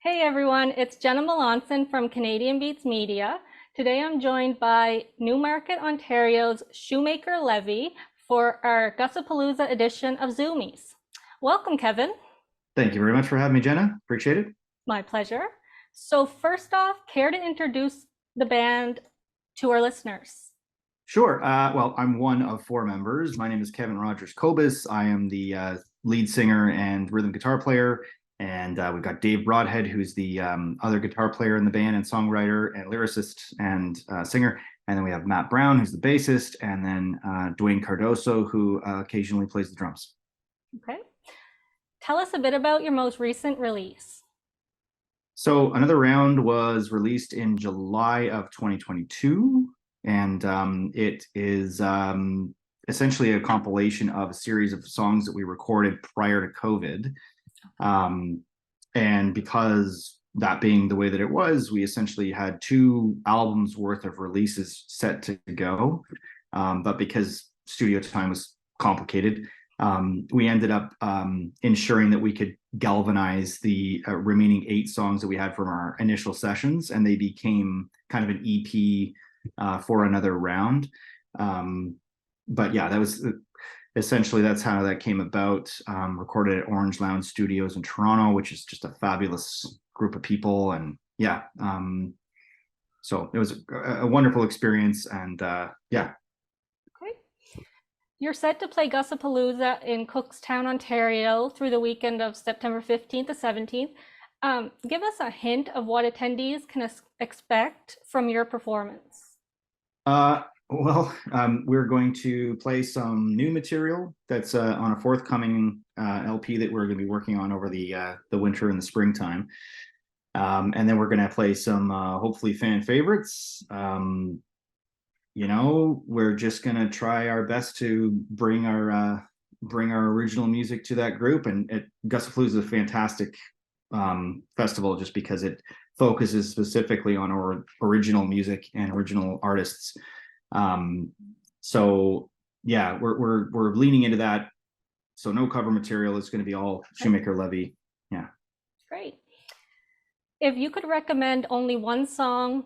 Hey everyone, it's Jenna Melanson from Canadian Beats Media. Today I'm joined by Newmarket, Ontario's Shoemaker Levee for our Gussapolooza edition of Zoomies. Welcome, Kevin. Thank you very much for having me, Jenna. Appreciate it. My pleasure. So first off, care to introduce the band to our listeners? Sure. Well, I'm one of four members. My name is Kevin Rogers Kobus. I am the lead singer and rhythm guitar player. And we've got Dave Broadhead, who's the other guitar player in the band and songwriter and lyricist and singer. And then we have Matt Brown, who's the bassist, and then Dwayne Cardoso, who occasionally plays the drums. Okay. Tell us a bit about your most recent release. So Another Round was released in July of 2022, and it is essentially a compilation of a series of songs that we recorded prior to COVID. And because that being the way that it was, we essentially had two albums worth of releases set to go. But because studio time was complicated, we ended up ensuring that we could galvanize the remaining 8 songs that we had from our initial sessions, and they became kind of an EP for Another Round. But yeah, that was essentially that's how that came about. Recorded at Orange Lounge Studios in Toronto, which is just a fabulous group of people, and yeah, so it was a wonderful experience, and yeah. Okay. You're set to play Gussapolooza in Cookstown, Ontario through the weekend of September 15th to 17th. Give us a hint of what attendees can expect from your performance. We're going to play some new material that's on a forthcoming LP that we're going to be working on over the winter and the springtime. And then we're going to play some hopefully fan favorites. We're just going to try our best to bring our original music to that group. And Gussapolooza is a fantastic festival just because it focuses specifically on our original music and original artists. So yeah, we're leaning into that. So no cover material. It's going to be all Shoemaker Levee. Yeah. Great. If you could recommend only one song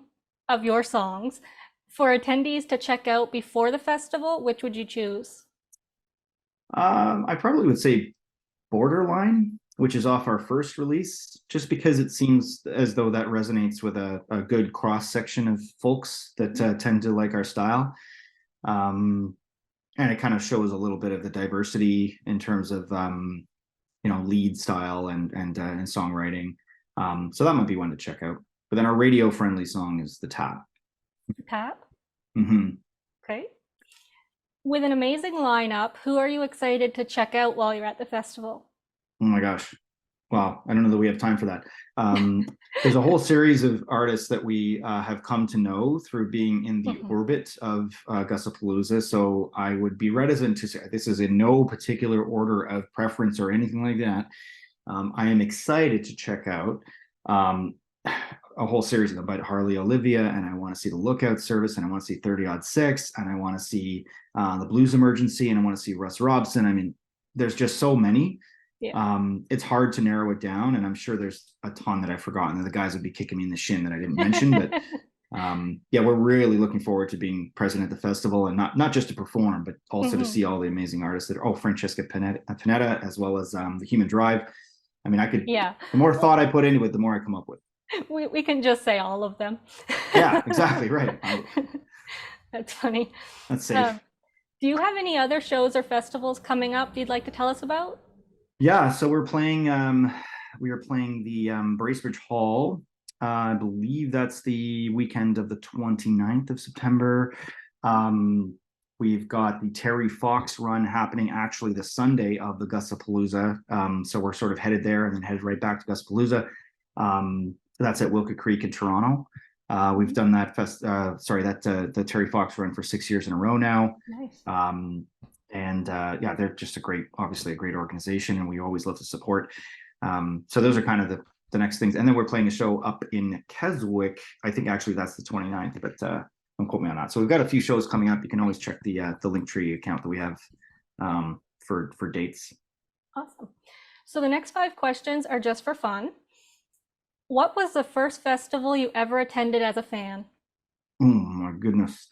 of your songs for attendees to check out before the festival, which would you choose? I probably would say Borderline, which is off our first release, just because it seems as though that resonates with a good cross section of folks that tend to like our style. And it kind of shows a little bit of the diversity in terms of lead style and songwriting. So that might be one to check out. But then our radio friendly song is The Tap. Tap? Mm-hmm. Okay. With an amazing lineup, who are you excited to check out while you're at the festival? Oh my gosh. Wow, I don't know that we have time for that. There's a whole series of artists that we have come to know through being in the orbit of Gussapolooza. So I would be reticent to say this is in no particular order of preference or anything like that. I am excited to check out a whole series of them by Harley Olivia, and I want to see the Lookout Service, and I want to see 30 Odd Six, and I want to see the Blues Emergency, and I want to see Russ Robson. I mean, there's just so many. Yeah. It's hard to narrow it down, and I'm sure there's a ton that I've forgotten, and the guys would be kicking me in the shin that I didn't mention. But yeah, we're really looking forward to being present at the festival, and not just to perform, but also to see all the amazing artists that are Francesca Panetta, as well as the Human Drive. I mean, Yeah. The more thought I put into it, the more I come up with. We can just say all of them. Yeah, exactly right. That's funny. That's safe. Do you have any other shows or festivals coming up you'd like to tell us about? Yeah, so we're playing. We are playing the Bracebridge Hall. I believe that's the weekend of the 29th of September. We've got the Terry Fox run happening actually the Sunday of the Gussapolooza. So we're sort of headed there and then headed right back to Gussapolooza. That's at Wilka Creek in Toronto. We've done that the Terry Fox run for 6 years in a row now. Nice. Yeah, they're just obviously a great organization, and we always love to support. So those are kind of the next things. And then we're playing a show up in Keswick. I think actually that's the 29th, but don't quote me on that. So we've got a few shows coming up. You can always check the Linktree account that we have for dates. Awesome. So the next 5 questions are just for fun. What was the first festival you ever attended as a fan? Oh my goodness.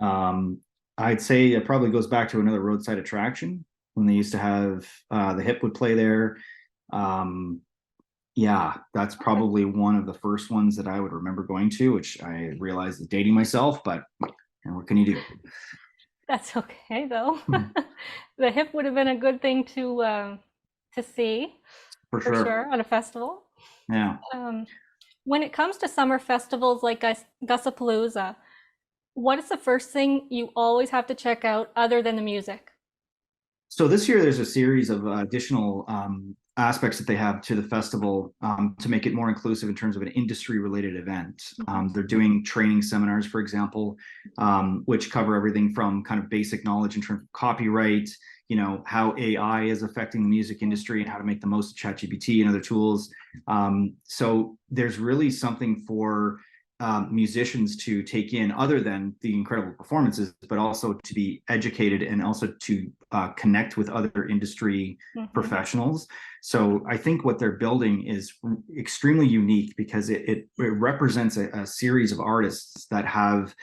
Um, I'd say it probably goes back to another roadside attraction when they used to have the hip would play there. Um, yeah, that's Okay, probably one of the first ones that I would remember going to, which I realize is dating myself, but what can you do? that's okay though. Mhm. The hip would have been a good thing to see For for sure. sure on a festival. Yeah. Um, when it comes to summer festivals like Gussapolooza, what is the first thing you always have to check out other than the music? So this year there's a series of additional aspects that they have to the festival to make it more inclusive in terms of an industry-related event. Mhm. They're doing training seminars, for example, which cover everything from kind of basic knowledge in terms of copyright, how AI is affecting the music industry and how to make the most of ChatGPT and other tools. So there's really something for musicians to take in other than the incredible performances, but also to be educated and also to connect with other industry Mhm. professionals. So I think what they're building is extremely unique because it represents a series of artists that have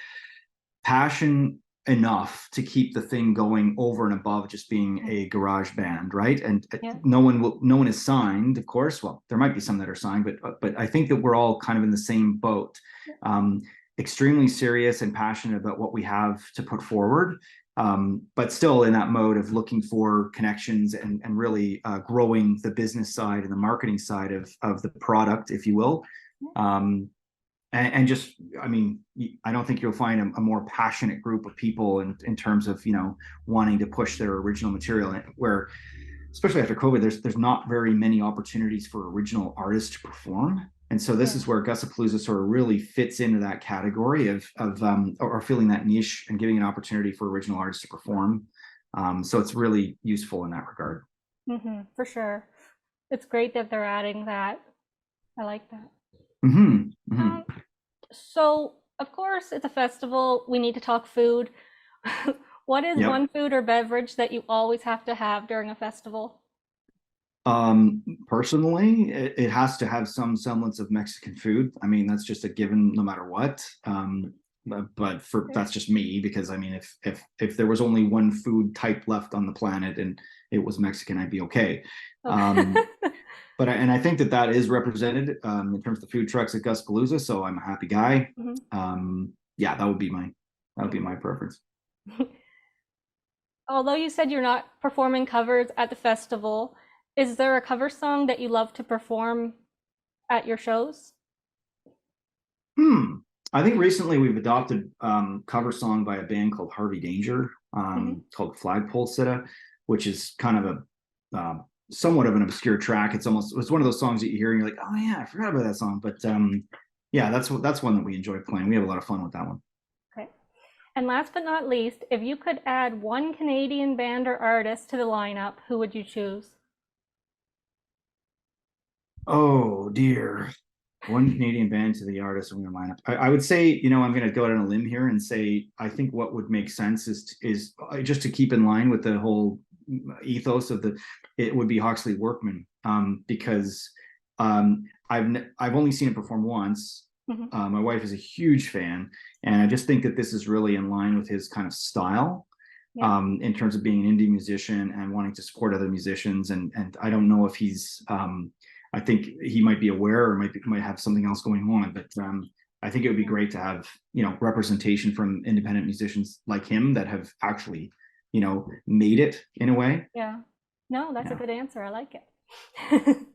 passion enough to keep the thing going over and above just being a garage band, right? And Yeah. no one is signed, of course. Well, there might be some that are signed, but I think that we're all kind of in the same boat. Um, Extremely serious and passionate about what we have to put forward, but still in that mode of looking for connections and really growing the business side and the marketing side of the product, if you will. Um, and just, I mean, I don't think you'll find a more passionate group of people in terms of wanting to push their original material, where especially after COVID there's not very many opportunities for original artists to perform. And so this Yeah. is where Gussapalooza sort of really fits into that category or filling that niche and giving an opportunity for original artists to perform. So it's really useful in that regard. For sure. It's great that they're adding that. I like that. Mm-hmm. Mm-hmm. Um, so of course it's a festival. We need to talk food. What is Yep. one food or beverage that you always have to have during a festival? Personally, it has to have some semblance of Mexican food. I mean, that's just a given no matter what. But for Okay. that's just me because I mean, if there was only one food type left on the planet and it was Mexican, I'd be okay. Okay. And I think that that is represented in terms of the food trucks at Guspalooza. So I'm a happy guy. Mhm. Yeah, that would be my preference. Although you said you're not performing covers at the festival, is there a cover song that you love to perform at your shows? Hmm. I think recently we've adopted cover song by a band called Harvey Danger, Mhm. called Flagpole Sitta, which is kind of a somewhat of an obscure track. It's one of those songs that you hear and you're like, oh yeah, I forgot about that song. But yeah, that's one that we enjoy playing. We have a lot of fun with that one. Okay. And last but not least, if you could add one Canadian band or artist to the lineup, who would you choose? Oh dear. One Canadian band to the artist in your lineup. I would say, I'm going to go out on a limb here and say I think what would make sense is just to keep in line with the whole ethos of it would be Hawksley Workman, because I've only seen it perform once. Mhm. My wife is a huge fan, and I just think that this is really in line with his kind of style, Yeah. in terms of being an indie musician and wanting to support other musicians. And I don't know if he's I think he might be aware or might have something else going on, but I think it would be great to have representation from independent musicians like him that have actually made it in a way. Yeah. No, that's a Yeah. good answer. I like it.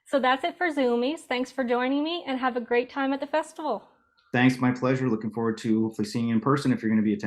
So that's it for Zoomies. Thanks for joining me and have a great time at the festival. Thanks, my pleasure. Looking forward to hopefully seeing you in person if you're going to be attending.